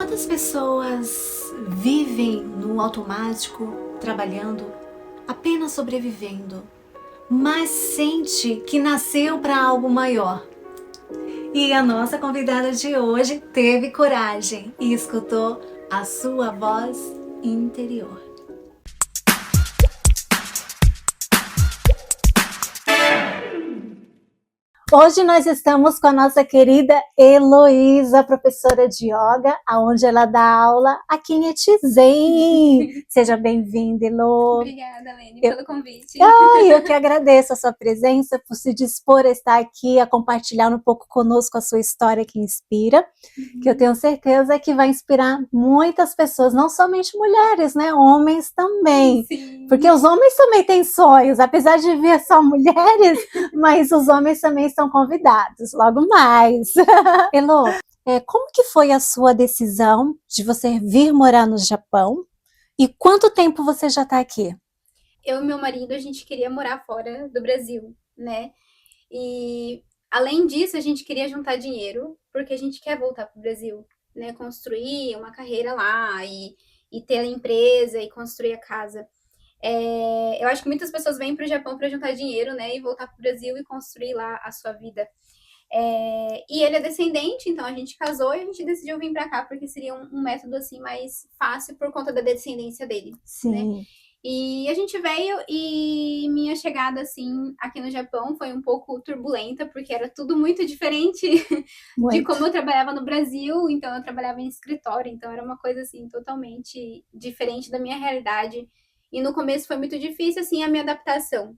Quantas pessoas vivem no automático, trabalhando, apenas sobrevivendo, mas sente que nasceu para algo maior? E a nossa convidada de hoje teve coragem e escutou a sua voz interior. Hoje nós estamos com a nossa querida Heloísa, professora de yoga, onde ela dá aula aqui em Etizen. Seja bem-vinda, Elo. Obrigada, Lene, pelo convite. Eu que agradeço a sua presença, por se dispor a estar aqui, a compartilhar um pouco conosco a sua história que inspira, que eu tenho certeza que vai inspirar muitas pessoas, não somente mulheres, né? Homens também. Sim. Porque os homens também têm sonhos, apesar de ver só mulheres, mas os homens também estão convidados, logo mais. Elo, como que foi a sua decisão de você vir morar no Japão? E quanto tempo você já está aqui? Eu e meu marido, a gente queria morar fora do Brasil, né? E além disso, a gente queria juntar dinheiro, porque a gente quer voltar pro Brasil, né? Construir uma carreira lá e ter a empresa e construir a casa. Eu acho que muitas pessoas vêm para o Japão para juntar dinheiro, né? E voltar pro Brasil e construir lá a sua vida. E ele é descendente, então a gente casou e a gente decidiu vir para cá, porque seria um método assim mais fácil por conta da descendência dele. Sim. Né? E a gente veio e minha chegada, assim, aqui no Japão foi um pouco turbulenta, porque era tudo muito diferente de como eu trabalhava no Brasil. Então, eu trabalhava em escritório, então era uma coisa, assim, totalmente diferente da minha realidade. E no começo foi muito difícil, assim, a minha adaptação,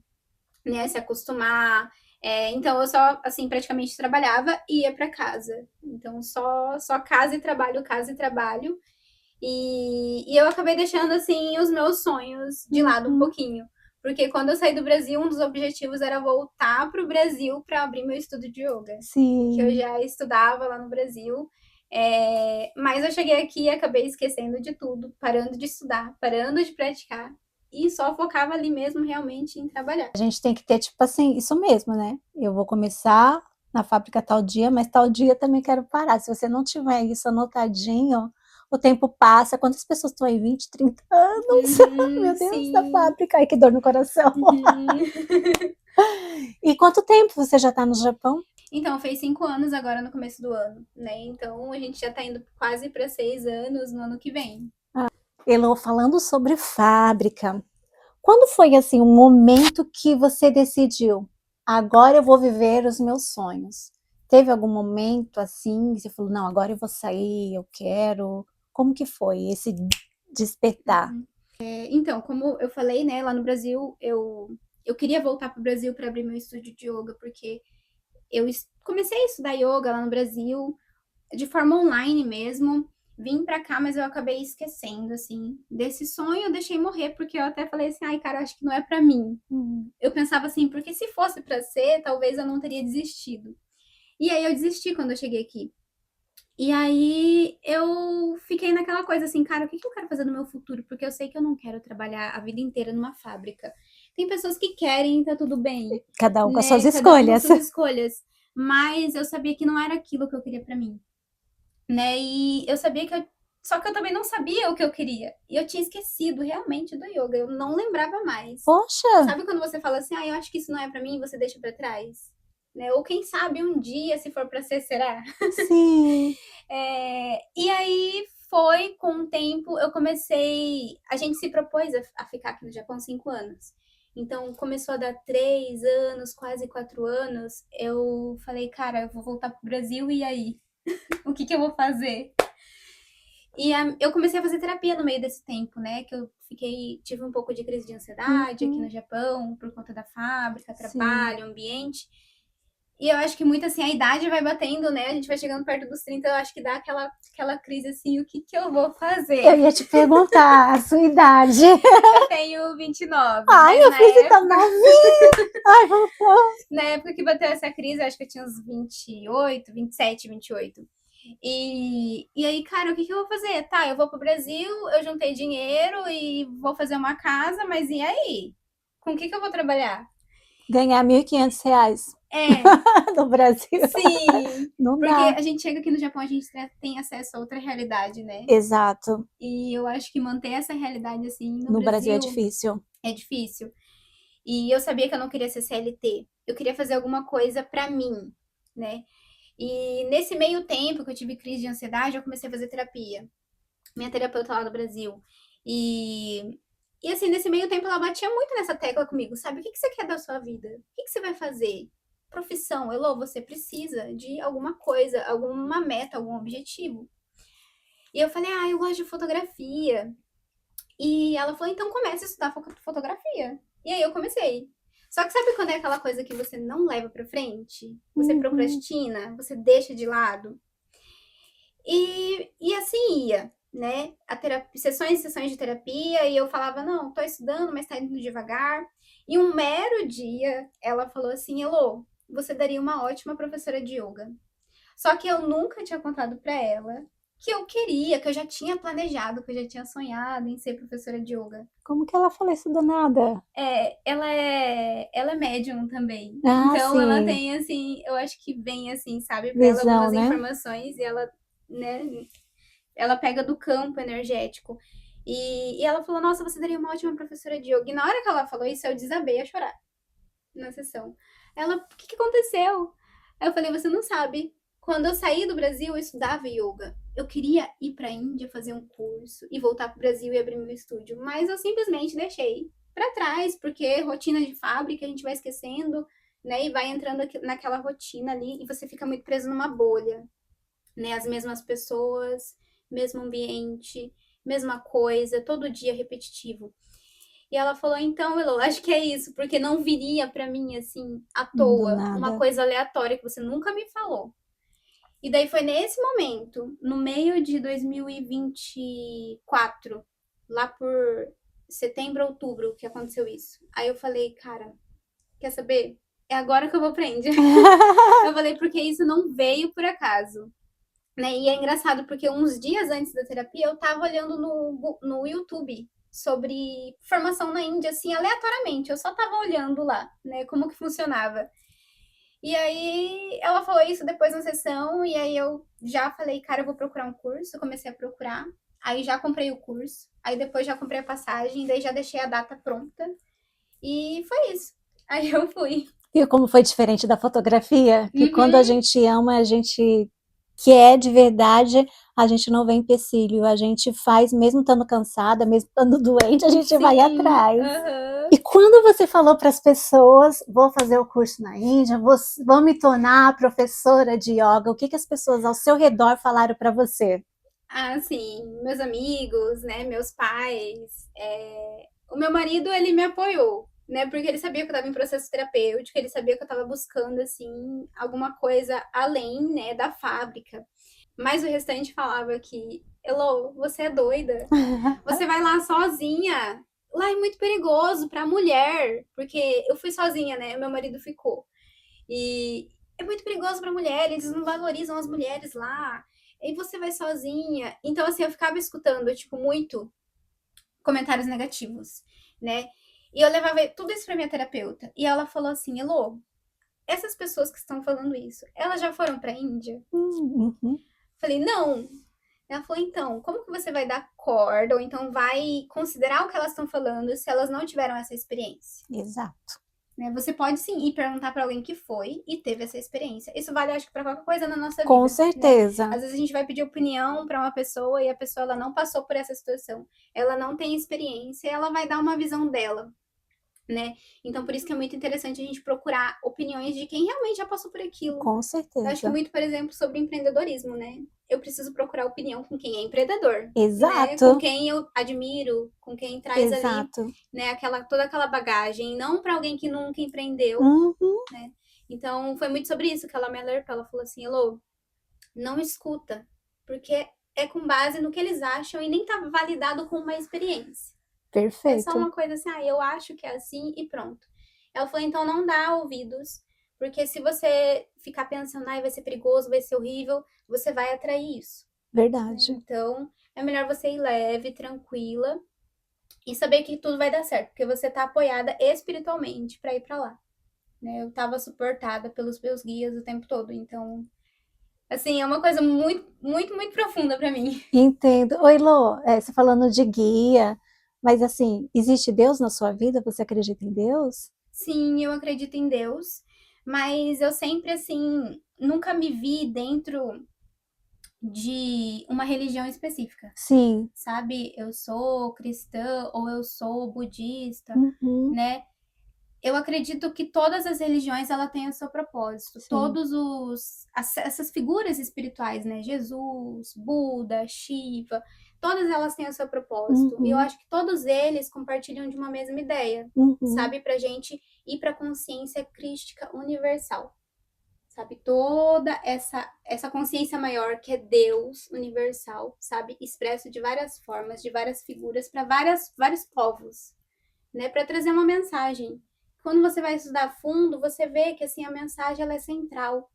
né? Se acostumar. Então, eu só, assim, praticamente trabalhava e ia para casa. Então, só casa e trabalho, casa e trabalho. E eu acabei deixando, assim, os meus sonhos de lado um pouquinho. Porque quando eu saí do Brasil, um dos objetivos era voltar pro Brasil para abrir meu estudo de yoga. Sim. Que eu já estudava lá no Brasil. Mas eu cheguei aqui e acabei esquecendo de tudo, parando de estudar, parando de praticar. E só focava ali mesmo realmente em trabalhar. A gente tem que ter, tipo assim, isso mesmo, né? Eu vou começar na fábrica tal dia, mas tal dia também quero parar. Se você não tiver isso anotadinho, o tempo passa. Quantas pessoas estão aí? 20, 30 anos? Meu Deus, sim. da fábrica. Ai, que dor no coração. E quanto tempo você já está no Japão? Então, fez 5 anos agora no começo do ano, né? Então, a gente já tá indo quase para 6 anos no ano que vem. Elo, falando sobre fábrica, quando foi assim um momento que você decidiu, agora eu vou viver os meus sonhos? Teve algum momento assim que você falou, não, agora eu vou sair, eu quero? Como que foi esse despertar? Então, como eu falei, né, lá no Brasil, eu queria voltar pro Brasil para abrir meu estúdio de yoga, porque eu comecei a estudar yoga lá no Brasil, de forma online mesmo. Vim pra cá, mas eu acabei esquecendo, assim, desse sonho. Eu deixei morrer, porque eu até falei assim, ai, cara, acho que não é pra mim. Eu pensava assim, porque se fosse pra ser, talvez eu não teria desistido. E aí eu desisti quando eu cheguei aqui. E aí eu fiquei naquela coisa assim, cara, o que eu quero fazer no meu futuro? Porque eu sei que eu não quero trabalhar a vida inteira numa fábrica. Tem pessoas que querem, tá tudo bem. Cada um com as suas Cada um com escolhas. suas escolhas. Mas eu sabia que não era aquilo que eu queria pra mim. Né? E eu sabia que só que eu também não sabia o que eu queria. E eu tinha esquecido realmente do yoga. Eu não lembrava mais. Poxa! Sabe quando você fala assim, eu acho que isso não é pra mim, e você deixa pra trás? Né? Ou quem sabe um dia, se for pra ser, será? Sim. E aí foi com o tempo, eu comecei. A gente se propôs a ficar aqui no Japão 5 anos. Então começou a dar 3 anos, quase 4 anos. Eu falei, cara, eu vou voltar pro Brasil e aí? O que eu vou fazer? E eu comecei a fazer terapia no meio desse tempo, né? Que eu tive um pouco de crise de ansiedade aqui no Japão, por conta da fábrica, trabalho, ambiente. E eu acho que muito assim, a idade vai batendo, né? A gente vai chegando perto dos 30, eu acho que dá aquela crise assim, o que eu vou fazer? Eu ia te perguntar a sua idade. Eu tenho 29. Ai, meu filho, você tá novinha. Ai, na época que bateu essa crise, eu acho que eu tinha uns 28, 27, 28. E aí, cara, o que eu vou fazer? Tá, eu vou pro Brasil, eu juntei dinheiro e vou fazer uma casa, mas e aí? Com o que eu vou trabalhar? Ganhar R$ 1.500. no Brasil. Sim, Não porque dá. a gente chega aqui no Japão, a gente tem acesso a outra realidade, né? Exato. E eu acho que manter essa realidade assim No Brasil é difícil. é difícil. E eu sabia que eu não queria ser CLT. Eu queria fazer alguma coisa pra mim, né? E nesse meio tempo que eu tive crise de ansiedade, eu comecei a fazer terapia. Minha terapeuta lá do Brasil. E assim, nesse meio tempo ela batia muito nessa tecla comigo, sabe? O que você quer da sua vida? O que você vai fazer? Profissão, Elô, você precisa de alguma coisa, alguma meta, algum objetivo. E eu falei, eu gosto de fotografia. E ela falou, então comece a estudar fotografia. E aí eu comecei. Só que sabe quando é aquela coisa que você não leva pra frente? Você procrastina, você deixa de lado? E assim ia, né? Sessões e sessões de terapia, e eu falava, não, tô estudando, mas tá indo devagar. E um mero dia, ela falou assim, Elô, você daria uma ótima professora de yoga. Só que eu nunca tinha contado pra ela que eu queria, que eu já tinha planejado, que eu já tinha sonhado em ser professora de yoga. Como que ela falou isso do nada? Ela é médium também. Ah, Então ela sim. tem assim, eu acho que vem assim, sabe, pra ela Visão, algumas né? informações e ela, né, ela pega do campo energético. E ela falou, nossa, você daria uma ótima professora de yoga. E na hora que ela falou isso, eu desabei a chorar na sessão. Ela, o que aconteceu? Aí eu falei, você não sabe. Quando eu saí do Brasil, eu estudava yoga. Eu queria ir pra Índia fazer um curso e voltar pro Brasil e abrir meu estúdio. Mas eu simplesmente deixei pra trás, porque rotina de fábrica a gente vai esquecendo, né? E vai entrando naquela rotina ali e você fica muito preso numa bolha, né? As mesmas pessoas, mesmo ambiente, mesma coisa, todo dia repetitivo. E ela falou, então, Elo, acho que é isso, porque não viria pra mim, assim, à Do toa, uma nada. coisa aleatória que você nunca me falou. E daí foi nesse momento, no meio de 2024, lá por setembro, outubro, que aconteceu isso. Aí eu falei, cara, quer saber? É agora que eu vou pra Índia. Eu falei, porque isso não veio por acaso. Né? E é engraçado porque uns dias antes da terapia eu tava olhando no YouTube sobre formação na Índia, assim, aleatoriamente. Eu só tava olhando lá, né, como que funcionava. E aí ela falou isso depois na sessão, e aí eu já falei, cara, eu vou procurar um curso. Eu comecei a procurar, aí já comprei o curso, aí depois já comprei a passagem, daí já deixei a data pronta. E foi isso. Aí eu fui. E como foi diferente da fotografia? Que quando a Uhum. gente ama, a gente quer de verdade, a gente não vê empecilho, a gente faz, mesmo estando cansada, mesmo estando doente, a gente vai Sim. atrás. Aham. E quando você falou para as pessoas, vou fazer o curso na Índia, vou me tornar professora de yoga, o que, que as pessoas ao seu redor falaram para você? Ah, sim, meus amigos, né, meus pais. O meu marido, ele me apoiou, né, porque ele sabia que eu estava em processo terapêutico, ele sabia que eu estava buscando, assim, alguma coisa além, né, da fábrica. Mas o restante falava que, Elô, você é doida, você vai lá sozinha. Lá é muito perigoso pra mulher, porque eu fui sozinha, né, meu marido ficou. E é muito perigoso pra mulher, eles não valorizam as mulheres lá. E você vai sozinha. Então, assim, eu ficava escutando, tipo, muito comentários negativos, né? E eu levava tudo isso pra minha terapeuta. E ela falou assim, Elô, essas pessoas que estão falando isso, elas já foram pra Índia? Uhum. Falei, não. Ela falou, então, como que você vai dar corda ou então vai considerar o que elas estão falando se elas não tiveram essa experiência? Exato. Né? Você pode sim ir perguntar para alguém que foi e teve essa experiência. Isso vale, acho que, para qualquer coisa na nossa Com vida. Né? certeza. Às vezes a gente vai pedir opinião para uma pessoa e a pessoa ela não passou por essa situação, ela não tem experiência, ela vai dar uma visão dela. Né? Então, por isso que é muito interessante a gente procurar opiniões de quem realmente já passou por aquilo. Com Eu acho que certeza. muito, por exemplo, sobre empreendedorismo, né? Eu preciso procurar opinião com quem é empreendedor, né? Com Exato. quem eu admiro, com quem traz ali, Exato. né, toda aquela bagagem, não para alguém que nunca empreendeu, Uhum. né? Então, foi muito sobre isso que ela me alertou. Ela falou assim, Elô, não escuta, porque é com base no que eles acham e nem tá validado com uma experiência. É só Perfeito. uma coisa assim, eu acho que é assim e pronto. Ela falou, então não dá ouvidos, porque se você ficar pensando, vai ser perigoso, vai ser horrível, você vai atrair isso. Né? Verdade. Então, é melhor você ir leve, tranquila e saber que tudo vai dar certo, porque você tá apoiada espiritualmente para ir para lá. né? Eu estava suportada pelos meus guias o tempo todo. Então, assim, é uma coisa muito, muito, muito profunda para mim. Entendo. Oi, Lô, você falando de guia, mas assim, existe Deus na sua vida? Você acredita em Deus? Sim, eu acredito em Deus, mas eu sempre, assim, nunca me vi dentro de uma religião específica, Sim. sabe? Eu sou cristã ou eu sou budista, Uhum. né? Eu acredito que todas as religiões ela têm o seu propósito. Sim. Essas figuras espirituais, né? Jesus, Buda, Shiva, todas elas têm o seu propósito. E eu Uhum. acho que todos eles compartilham de uma mesma ideia, Uhum. sabe? Pra gente ir pra consciência crística universal. Sabe, toda essa consciência maior que é Deus universal, sabe, expresso de várias formas, de várias figuras para vários povos, né, para trazer uma mensagem. Quando você vai estudar a fundo, você vê que assim a mensagem ela é central.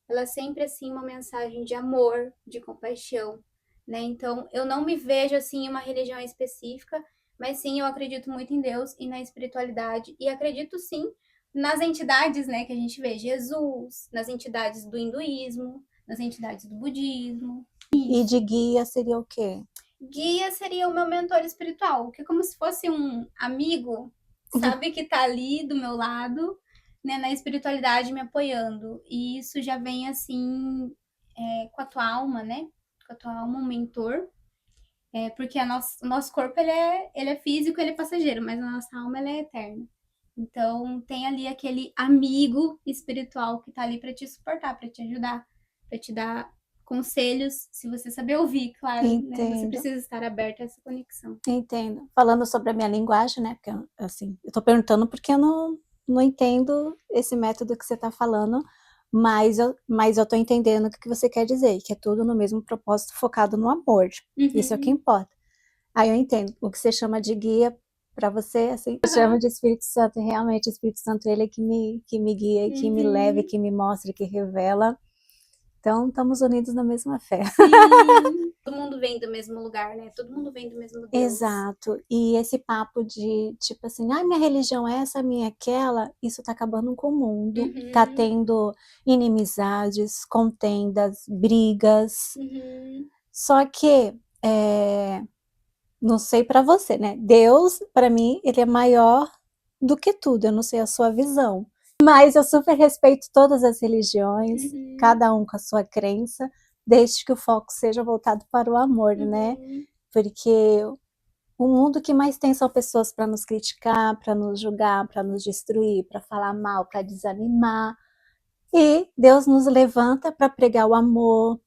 Ela é sempre assim uma mensagem de amor, de compaixão, né? Então, eu não me vejo assim em uma religião específica, mas sim eu acredito muito em Deus e na espiritualidade e acredito sim nas entidades, né, que a gente vê, Jesus, nas entidades do hinduísmo, nas entidades do budismo. E de guia seria o quê? Guia seria o meu mentor espiritual, que é como se fosse um amigo, sabe, que tá ali do meu lado, né, na espiritualidade me apoiando. E isso já vem assim, com a tua alma, né? Com a tua alma, um mentor. Porque o nosso corpo ele é físico, ele é passageiro, mas a nossa alma ela é eterna. Então tem ali aquele amigo espiritual que tá ali para te suportar, para te ajudar, para te dar conselhos, se você saber ouvir, claro, né? Você Entendo. precisa estar aberto a essa conexão. Entendo. Falando sobre a minha linguagem, né? Porque, assim, eu tô perguntando porque eu não entendo esse método que você tá falando, mas eu tô entendendo o que você quer dizer, que é tudo no mesmo propósito focado no amor. Isso é o que importa. Aí eu entendo. O que você chama de guia para você, assim, eu chamo de Espírito Santo, e realmente o Espírito Santo, ele é que me guia, que me leva, que me mostra, que revela. Então, estamos unidos na mesma fé. Sim, todo mundo vem do mesmo lugar, né? Todo mundo vem do mesmo Deus. Exato. E esse papo de, tipo assim, ai, minha religião é essa, minha é aquela, isso tá acabando com o mundo. Tá tendo inimizades, contendas, brigas. Só que, não sei pra você, né? Deus, pra mim, ele é maior do que tudo. Eu não sei a sua visão. Mas eu super respeito todas as religiões, cada um com a sua crença, desde que o foco seja voltado para o amor, né? Porque o mundo que mais tem são pessoas para nos criticar, para nos julgar, para nos destruir, para falar mal, para desanimar. E Deus nos levanta para pregar o amor,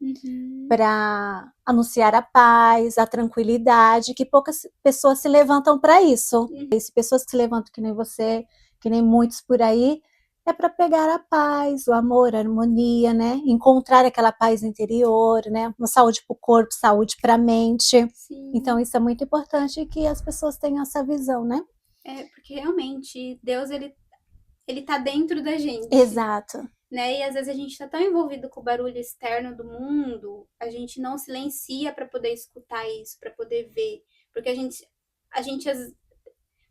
para anunciar a paz, a tranquilidade, que poucas pessoas se levantam para isso. E se pessoas que se levantam que nem você, que nem muitos por aí, é para pegar a paz, o amor, a harmonia, né? Encontrar aquela paz interior, né? Uma saúde para o corpo, saúde para a mente. Sim. Então isso é muito importante que as pessoas tenham essa visão, né? Porque realmente Deus ele tá dentro da gente. Exato. Né? E às vezes a gente tá tão envolvido com o barulho externo do mundo, a gente não silencia para poder escutar isso, para poder ver, porque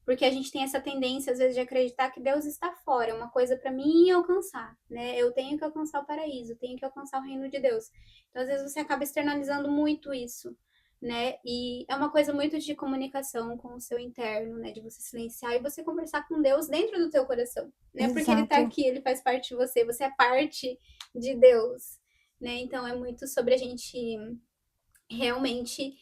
porque a gente tem essa tendência às vezes de acreditar que Deus está fora, é uma coisa para mim alcançar, né? Eu tenho que alcançar o paraíso, eu tenho que alcançar o reino de Deus. Então às vezes você acaba externalizando muito isso, né? E é uma coisa muito de comunicação com o seu interno, né? De você silenciar e você conversar com Deus dentro do teu coração, né? Porque ele tá aqui, ele faz parte de você, você é parte de Deus, né? Então é muito sobre a gente realmente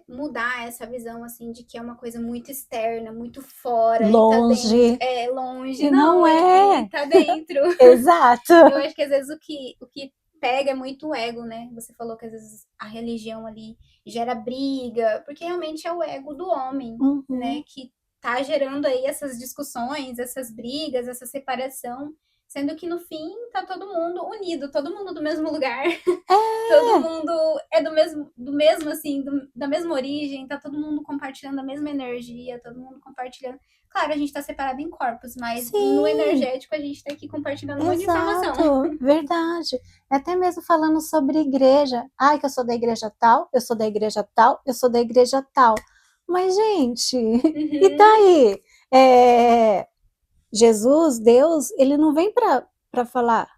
mudar essa visão assim de que é uma coisa muito externa, muito fora, longe. E tá dentro. Longe, e não é. Tá dentro. Exato. Eu acho que às vezes o que pega é muito o ego, né? Você falou que às vezes a religião ali gera briga, porque realmente é o ego do homem, né? Que tá gerando aí essas discussões, essas brigas, essa separação, sendo que no fim tá todo mundo unido, todo mundo do mesmo lugar. Todo mundo é do mesmo assim, da mesma origem, tá todo mundo compartilhando a mesma energia, todo mundo compartilhando. Claro, a gente tá separado em corpos, mas no energético a gente tá aqui compartilhando muita informação. Verdade. Até mesmo falando sobre igreja. Ai, que eu sou da igreja tal, eu sou da igreja tal, eu sou da igreja tal. Mas, gente, e daí? Jesus, Deus, ele não vem para falar,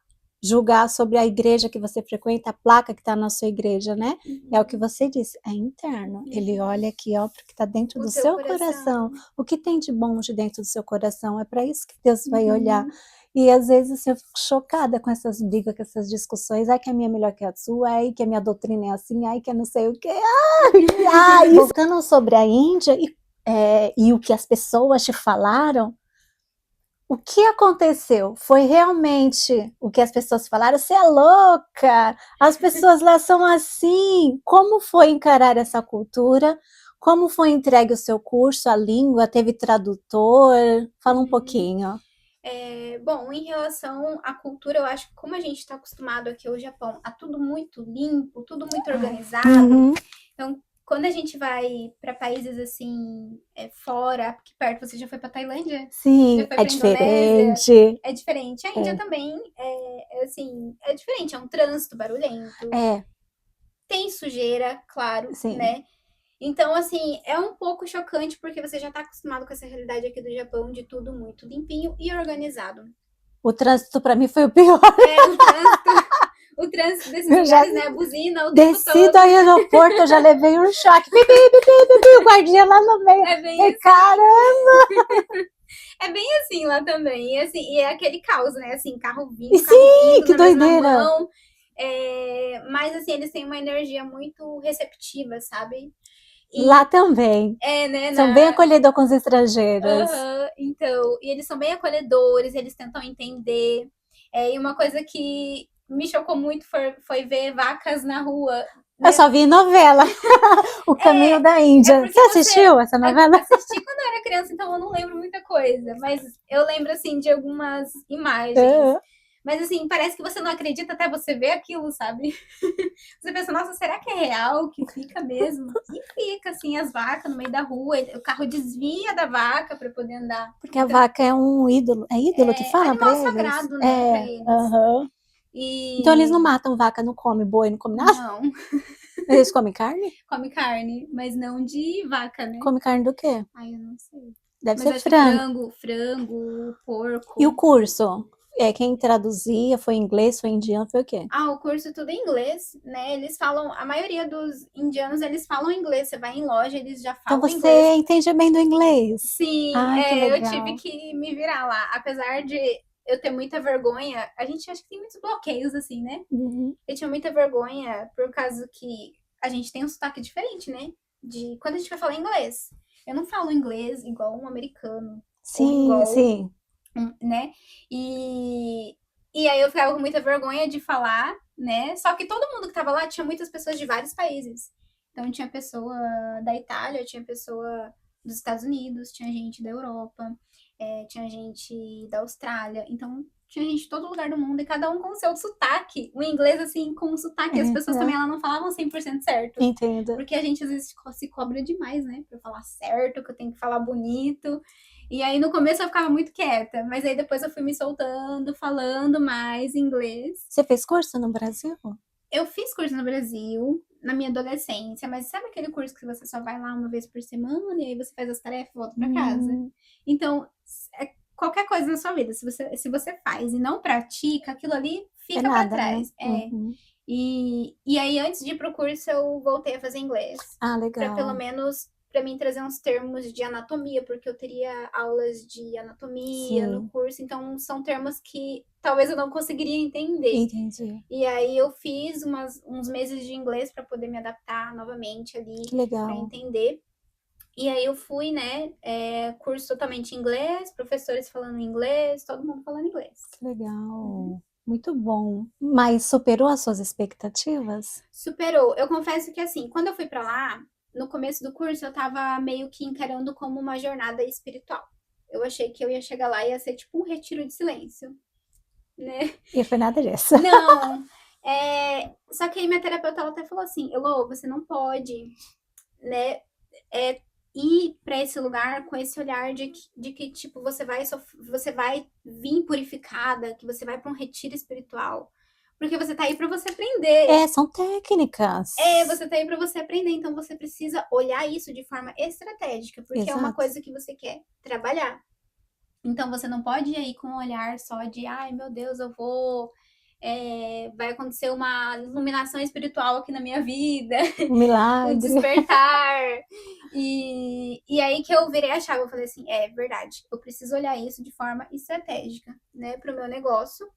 julgar sobre a igreja que você frequenta, a placa que está na sua igreja, né? É o que você disse, é interno. Ele olha aqui, ó, porque está dentro do seu coração. O que tem de bom de dentro do seu coração? É para isso que Deus vai olhar. E às vezes assim, eu fico chocada com essas brigas, com essas discussões. Ai, que a minha é melhor que a sua, ai, que a minha doutrina é assim, ai, que eu não sei o quê. Ai, voltando sobre a Índia e o que as pessoas te falaram, o que aconteceu? Foi realmente o que as pessoas falaram? Você é louca! As pessoas lá são assim. Como foi encarar essa cultura? Como foi entregue o seu curso, a língua? Teve tradutor? Fala um pouquinho. Bom, em relação à cultura, eu acho que como a gente está acostumado aqui ao Japão a tudo muito limpo, tudo muito organizado, então quando a gente vai para países assim, fora, aqui perto, você já foi para Tailândia? Sim, Já foi é diferente. É diferente. A Índia também assim, é diferente, é um trânsito barulhento. Tem sujeira, claro, Sim. né? Então, assim, é um pouco chocante porque você já tá acostumado com essa realidade aqui do Japão de tudo muito limpinho e organizado. O trânsito para mim foi o pior. O trânsito desses lugares, né? A buzina, o tempo todo. Desci do aeroporto, eu já levei um choque. O guardinha lá no meio. É bem assim. Caramba! É bem assim lá também. E, assim, e é aquele caos, né? Assim, carro vindo, Sim, vindo, que doideira. Mão. Mas, assim, eles têm uma energia muito receptiva, sabe? E lá também. Né? São bem acolhedores com os estrangeiros. Então, e eles são bem acolhedores, eles tentam entender. E uma coisa que me chocou muito foi ver vacas na rua. Eu só vi novela, O Caminho da Índia. Você assistiu essa novela? Assisti quando eu era criança, então eu não lembro muita coisa. Mas eu lembro, assim, de algumas imagens. Mas, assim, parece que você não acredita até você ver aquilo, sabe? Você pensa, nossa, será que é real que fica mesmo? E fica, assim, as vacas no meio da rua. O carro desvia da vaca para poder andar. Porque então, a vaca é um ídolo. É ídolo que fala pra eles? Animal sagrado, né, pra eles. Então eles não matam vaca, não comem boi, não comem nada? Não. Eles comem carne? Come carne, mas não de vaca, né? Come carne do quê? Ai, eu não sei. Deve ser frango. Frango, porco. E o curso? Quem traduzia foi inglês, foi indiano, foi o quê? O curso tudo em inglês, né? Eles falam, a maioria dos indianos, eles falam inglês. Você vai em loja, eles já falam inglês. Então você entende bem do inglês? Sim, eu tive que me virar lá. Apesar de eu ter muita vergonha, a gente acha que tem muitos bloqueios, assim, né? Eu tinha muita vergonha por causa que a gente tem um sotaque diferente, né? De quando a gente vai falar inglês. Eu não falo inglês igual um americano. Sim, sim. Né? E aí eu ficava com muita vergonha de falar, né? Só que todo mundo que tava lá tinha muitas pessoas de vários países. Então tinha pessoa da Itália, tinha pessoa dos Estados Unidos, tinha gente da Europa, tinha gente da Austrália. Então tinha gente de todo lugar do mundo e cada um com o seu sotaque. O inglês, assim, com o sotaque. As pessoas também ela não falavam 100% certo. Entendo. Porque a gente às vezes se cobra demais, né? Pra falar certo, que eu tenho que falar bonito. E aí no começo eu ficava muito quieta, mas aí depois eu fui me soltando, falando mais inglês. Você fez curso no Brasil? Eu fiz curso no Brasil na minha adolescência, mas sabe aquele curso que você só vai lá uma vez por semana e aí você faz as tarefas e volta pra casa? Então, qualquer coisa na sua vida, se você faz e não pratica, aquilo ali fica pra trás. Né? E aí antes de ir pro curso eu voltei a fazer inglês. Legal. Pra pelo menos para mim trazer uns termos de anatomia, porque eu teria aulas de anatomia no curso, então são termos que talvez eu não conseguiria entender. Entendi. E aí eu fiz uns meses de inglês para poder me adaptar novamente ali, para entender. E aí eu fui, né, curso totalmente em inglês, professores falando inglês, todo mundo falando inglês. Que legal. Muito bom. Mas superou as suas expectativas? Superou. Eu confesso que assim, quando eu fui para lá, no começo do curso eu tava meio que encarando como uma jornada espiritual. Eu achei que eu ia chegar lá e ia ser tipo um retiro de silêncio, né? E foi nada disso. Não. Só que aí minha terapeuta ela até falou assim, Elô, você não pode, né, ir para esse lugar com esse olhar de que tipo, você vai vir purificada, que você vai para um retiro espiritual. Porque você tá aí para você aprender. São técnicas. Você tá aí para você aprender, então você precisa olhar isso de forma estratégica, porque é uma coisa que você quer trabalhar. Então você não pode ir aí com um olhar só de, ai meu Deus, eu vou. Vai acontecer uma iluminação espiritual aqui na minha vida, Um o milagre. despertar. E aí que eu virei a chave, eu falei assim, é verdade, eu preciso olhar isso de forma estratégica, né, para o meu negócio.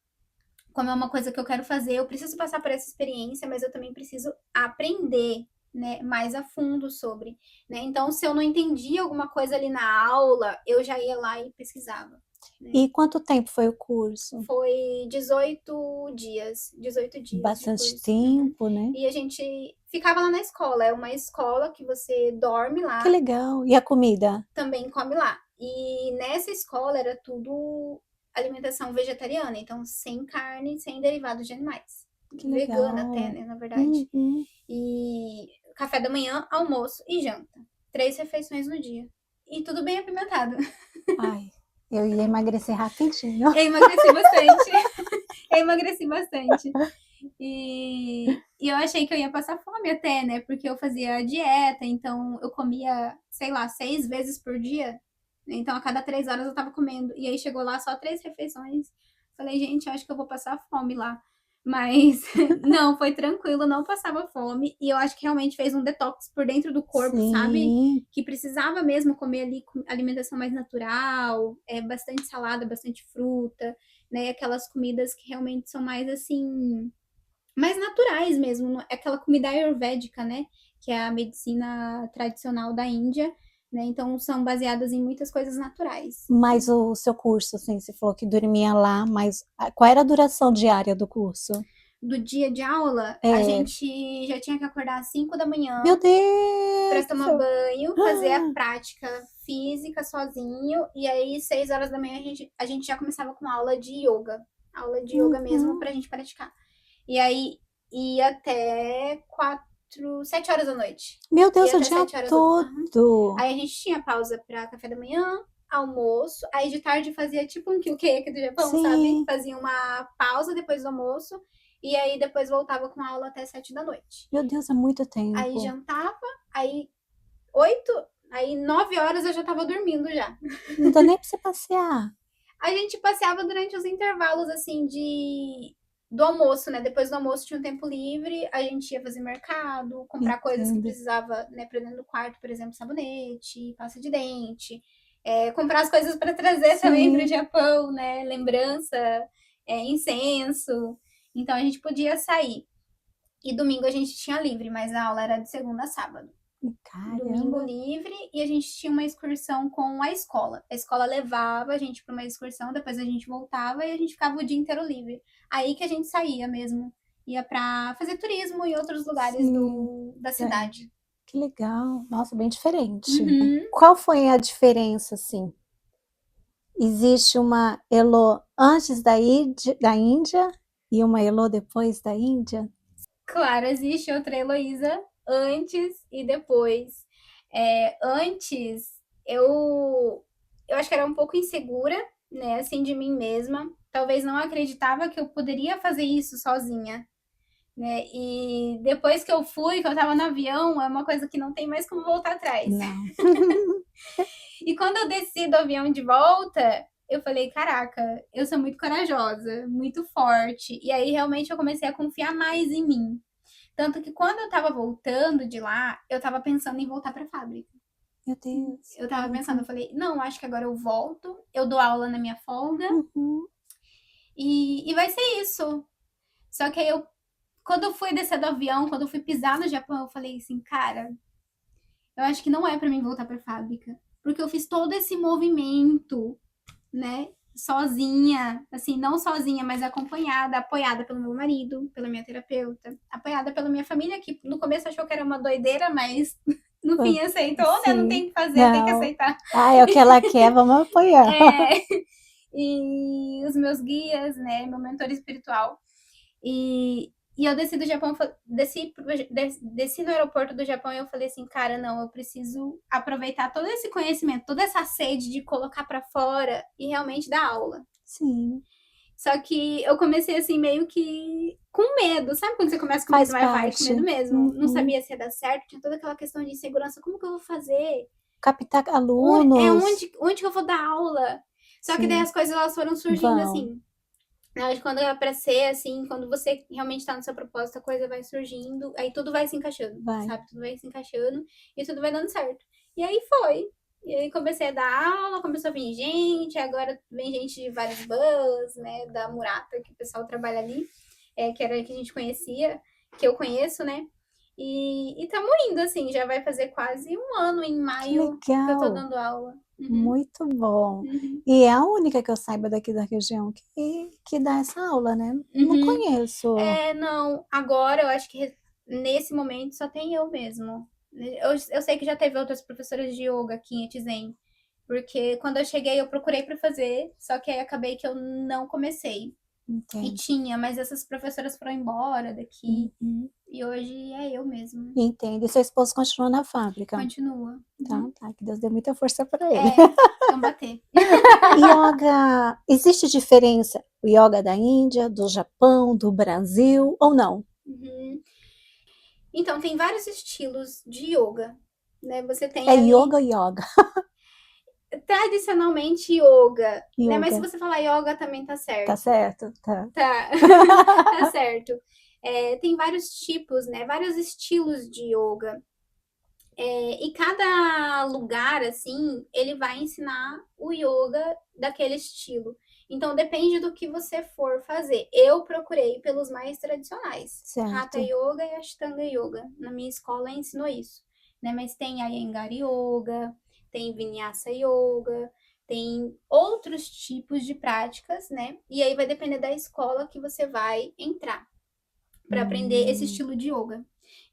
Como é uma coisa que eu quero fazer, eu preciso passar por essa experiência, mas eu também preciso aprender, né, mais a fundo sobre, né? Então, se eu não entendia alguma coisa ali na aula, eu já ia lá e pesquisava. Né? E quanto tempo foi o curso? Foi 18 dias, 18 dias de Bastante curso. tempo, né? E a gente ficava lá na escola, é uma escola que você dorme lá. Que legal. E a comida? Também come lá. E nessa escola era tudo alimentação vegetariana, então sem carne, sem derivados de animais. Que Vegana legal. até, né, na verdade. Uhum. E café da manhã, almoço e janta. 3 refeições no dia. E tudo bem apimentado. Ai, eu ia emagrecer rapidinho. Eu emagreci bastante. Eu emagreci bastante. E eu achei que eu ia passar fome até, né? Porque eu fazia dieta, então eu comia, sei lá, 6 vezes por dia. Então a cada 3 horas eu tava comendo. E aí chegou lá só 3 refeições. Falei, gente, eu acho que eu vou passar fome lá. Mas não, foi tranquilo, não passava fome. E eu acho que realmente fez um detox por dentro do corpo, Sim. sabe? Que precisava mesmo comer ali alimentação mais natural, bastante salada, bastante fruta, né? Aquelas comidas que realmente são mais assim, mais naturais mesmo, aquela comida ayurvédica, né? Que é a medicina tradicional da Índia, né? Então são baseadas em muitas coisas naturais. Mas o seu curso, assim, você falou que dormia lá, mas qual era a duração diária do curso? Do dia de aula, a gente já tinha que acordar às 5 da manhã. Meu Deus! Pra tomar banho, fazer a prática física sozinho. E aí, 6 horas da manhã, a gente já começava com aula de yoga. Aula de yoga mesmo pra gente praticar. E aí, ia até 7 horas da noite. Meu Deus, o dia todo! Aí a gente tinha pausa pra café da manhã, almoço. Aí de tarde fazia tipo um QQ aqui do Japão, Sim. sabe? Fazia uma pausa depois do almoço. E aí depois voltava com a aula até 7 da noite. Meu Deus, é muito tempo. Aí jantava, aí 8, aí 9 horas eu já tava dormindo já. Não dá nem pra você passear. A gente passeava durante os intervalos, assim, do almoço, né? Depois do almoço tinha um tempo livre, a gente ia fazer mercado, comprar coisas que precisava, né, pra dentro do quarto, por exemplo, sabonete, pasta de dente, comprar as coisas para trazer também pro Japão, né? Lembrança, incenso. Então a gente podia sair. E domingo a gente tinha livre, mas a aula era de segunda a sábado. Caramba. Domingo livre, e a gente tinha uma excursão com a escola. A escola levava a gente para uma excursão, depois a gente voltava e a gente ficava o dia inteiro livre. Aí que a gente saía mesmo. Ia para fazer turismo em outros lugares da cidade. Que legal. Nossa, bem diferente. Uhum. Qual foi a diferença, assim? Existe uma Elo antes da Índia e uma Elo depois da Índia? Claro, existe outra Heloísa antes e depois. Antes, eu acho que era um pouco insegura, né, assim, de mim mesma. Talvez não acreditava que eu poderia fazer isso sozinha, né? E depois que eu fui, que eu tava no avião, é uma coisa que não tem mais como voltar atrás. Não. E quando eu desci do avião de volta, eu falei, caraca, eu sou muito corajosa, muito forte. E aí realmente eu comecei a confiar mais em mim. Tanto que quando eu tava voltando de lá, eu tava pensando em voltar pra fábrica. Meu Deus. Eu tava pensando, eu falei, não, acho que agora eu volto, eu dou aula na minha folga. E vai ser isso. Só que aí quando eu fui descer do avião, quando eu fui pisar no Japão, eu falei assim, cara, eu acho que não é pra mim voltar pra fábrica. Porque eu fiz todo esse movimento, né? Sozinha, assim, não sozinha, mas acompanhada, apoiada pelo meu marido, pela minha terapeuta, apoiada pela minha família, que no começo achou que era uma doideira, mas no fim aceitou, né? Não tem que fazer, tem que aceitar. É o que ela quer, vamos apoiar. E os meus guias, né? Meu mentor espiritual. E eu desci do Japão, desci no aeroporto do Japão e eu falei assim, cara, não, eu preciso aproveitar todo esse conhecimento, toda essa sede de colocar pra fora e realmente dar aula. Sim. Só que eu comecei assim meio que com medo, sabe quando você começa com medo, vai com medo mesmo? Não sabia se ia dar certo, tinha toda aquela questão de insegurança, como que eu vou fazer? Captar alunos. Onde que eu vou dar aula? Só que daí Sim. as coisas elas foram surgindo Vão. assim. Na hora de quando é pra ser, assim, quando você realmente tá no seu propósito, a coisa vai surgindo, aí tudo vai se encaixando, Vai. sabe? Tudo vai se encaixando e tudo vai dando certo. E aí foi. E aí comecei a dar aula, começou a vir gente, agora vem gente de vários bans, né? Da Murata, que o pessoal trabalha ali, que era que a gente conhecia, que eu conheço, né? E tamo indo, assim, já vai fazer quase um ano em Que maio que eu tô legal. dando aula. Uhum, Muito bom. uhum, E é a única que eu saiba daqui da região que dá essa aula, né? Não uhum. conheço. Não, agora eu acho que nesse momento só tem eu mesmo. Eu sei que já teve outras professoras de yoga aqui em Etizen, porque quando eu cheguei eu procurei para fazer, só que aí acabei que eu não comecei. E Entendo. tinha, mas essas professoras foram embora daqui, Uhum. e hoje é eu mesmo. Entendo. E seu esposo continua na fábrica? Continua. Tá, Uhum. tá. Que Deus dê muita força para ele. Vamos bater. Yoga, existe diferença? O yoga da Índia, do Japão, do Brasil ou não? Uhum. Então, tem vários estilos de yoga, né? Você tem É ali yoga ou yoga? tradicionalmente yoga, né? Mas se Yoga. você falar yoga também tá Tá certo. certo? Tá. Tá, tá certo. Tem vários tipos, né? Vários estilos de yoga. E cada lugar, assim, ele vai ensinar o yoga daquele estilo. Então, depende do que você for fazer. Eu procurei pelos mais tradicionais. Hatha Certo. Yoga e Ashtanga Yoga. Na minha escola ensinou isso. Né? Mas tem Iyengar Yoga, tem Vinyasa Yoga, tem outros tipos de práticas, né? E aí vai depender da escola que você vai entrar para aprender esse estilo de yoga.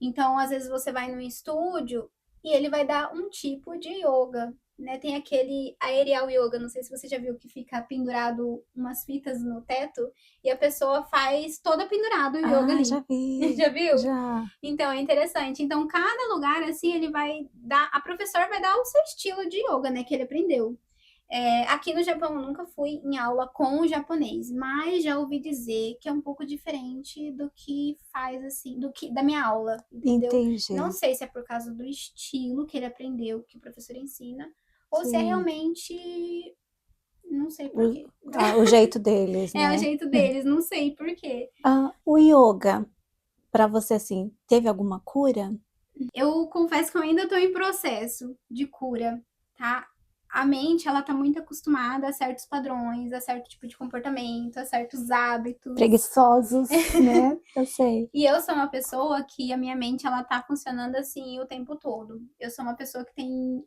Então, às vezes você vai num estúdio e ele vai dar um tipo de yoga, né? Tem aquele aerial yoga, não sei se você já viu que fica pendurado umas fitas no teto e a pessoa faz toda pendurado o yoga ali. Já vi. Já viu? Já. Então é interessante. Então cada lugar assim ele vai dar, a professora vai dar o seu estilo de yoga, né, que ele aprendeu. Aqui no Japão eu nunca fui em aula com o japonês, mas já ouvi dizer que é um pouco diferente do que faz assim, do que da minha aula, entendeu? Entendi. Não sei se é por causa do estilo que ele aprendeu, que o professor ensina, ou se é Sim. realmente, não sei por quê. O jeito deles, É o né? jeito deles, não sei por quê. O yoga, para você, assim, teve alguma cura? Eu confesso que eu ainda estou em processo de cura, tá? A mente, ela tá muito acostumada a certos padrões, a certo tipo de comportamento, a certos hábitos. Preguiçosos, né? Eu sei. E eu sou uma pessoa que a minha mente, ela tá funcionando assim o tempo todo. Eu sou uma pessoa que tem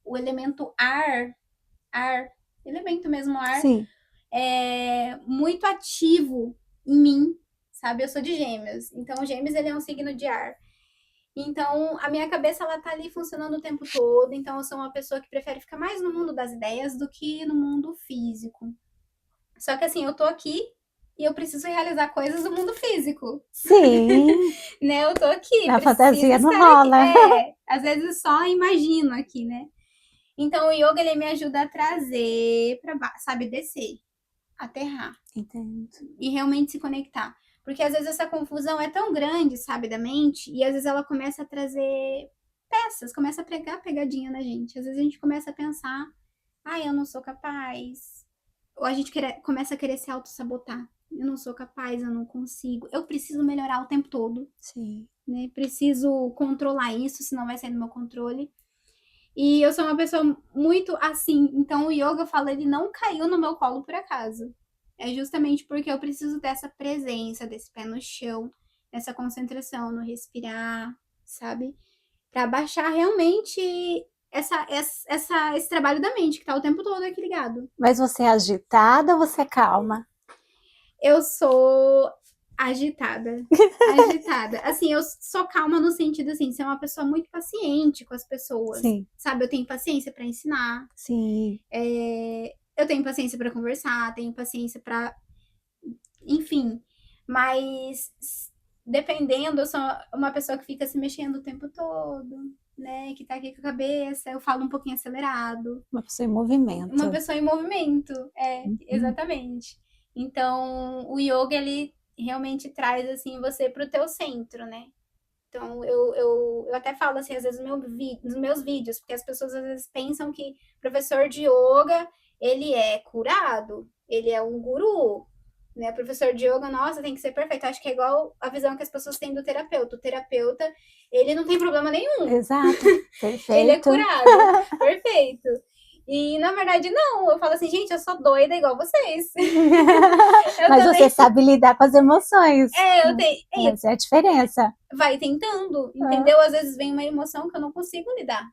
o elemento ar, elemento mesmo ar, Sim. muito ativo em mim, sabe? Eu sou de Gêmeos, então Gêmeos ele é um signo de ar. Então, a minha cabeça ela tá ali funcionando o tempo todo. Então, eu sou uma pessoa que prefere ficar mais no mundo das ideias do que no mundo físico. Só que assim, eu tô aqui e eu preciso realizar coisas do mundo físico. Sim. Né? Eu tô aqui, A preciso fantasia não estar rola. aqui. Às vezes só imagino aqui, né? Então, o yoga ele me ajuda a trazer pra baixo, sabe, descer, aterrar. Entendo. E realmente se conectar. Porque às vezes essa confusão é tão grande, sabe, da mente, e às vezes ela começa a trazer peças, começa a pregar pegadinha na gente. Às vezes a gente começa a pensar, eu não sou capaz. Ou a gente começa a querer se auto-sabotar. Eu não sou capaz, eu não consigo. Eu preciso melhorar o tempo todo. Sim. Né? Preciso controlar isso, senão vai sair do meu controle. E eu sou uma pessoa muito assim. Então o yoga, eu falo, ele não caiu no meu colo por acaso. É justamente porque eu preciso dessa presença, desse pé no chão, dessa concentração no respirar, sabe? Pra baixar realmente esse trabalho da mente, que tá o tempo todo aqui ligado. Mas você é agitada ou você é calma? Eu sou agitada. Agitada. Assim, eu sou calma no sentido, assim, ser uma pessoa muito paciente com as pessoas. Sim. Sabe, eu tenho paciência pra ensinar. Sim. Eu tenho paciência pra conversar, tenho paciência pra... Enfim, mas dependendo, eu sou uma pessoa que fica se mexendo o tempo todo, né? Que tá aqui com a cabeça, eu falo um pouquinho acelerado. Uma pessoa em movimento. Uma pessoa em movimento, exatamente. Então, o yoga, ele realmente traz, assim, você pro teu centro, né? Então, eu até falo, assim, às vezes nos meus vídeos, porque as pessoas às vezes pensam que professor de yoga, ele é curado, ele é um guru, né? Professor de yoga, nossa, tem que ser perfeito. Acho que é igual a visão que as pessoas têm do terapeuta. O terapeuta, ele não tem problema nenhum. Exato, perfeito. Ele é curado, perfeito. E, na verdade, não. Eu falo assim, gente, eu sou doida igual vocês. Mas também... você sabe lidar com as emoções. Eu tenho... Essa é a diferença. Vai tentando, entendeu? Às vezes vem uma emoção que eu não consigo lidar,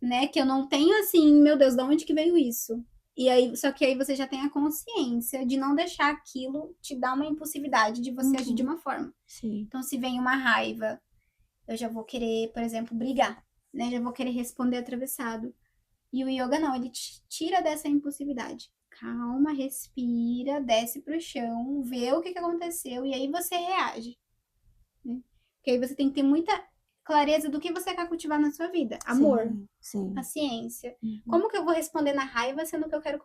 né? Que eu não tenho assim, meu Deus, de onde que veio isso? E aí, só que aí você já tem a consciência de não deixar aquilo te dar uma impulsividade de você agir de uma forma. Sim. Então, se vem uma raiva, eu já vou querer, por exemplo, brigar, né? Já vou querer responder atravessado. E o yoga não, ele te tira dessa impulsividade. Calma, respira, desce pro chão, vê o que aconteceu e aí você reage. Né? Porque aí você tem que ter muita clareza do que você quer cultivar na sua vida. Amor, sim. paciência. Como que eu vou responder na raiva, sendo que eu quero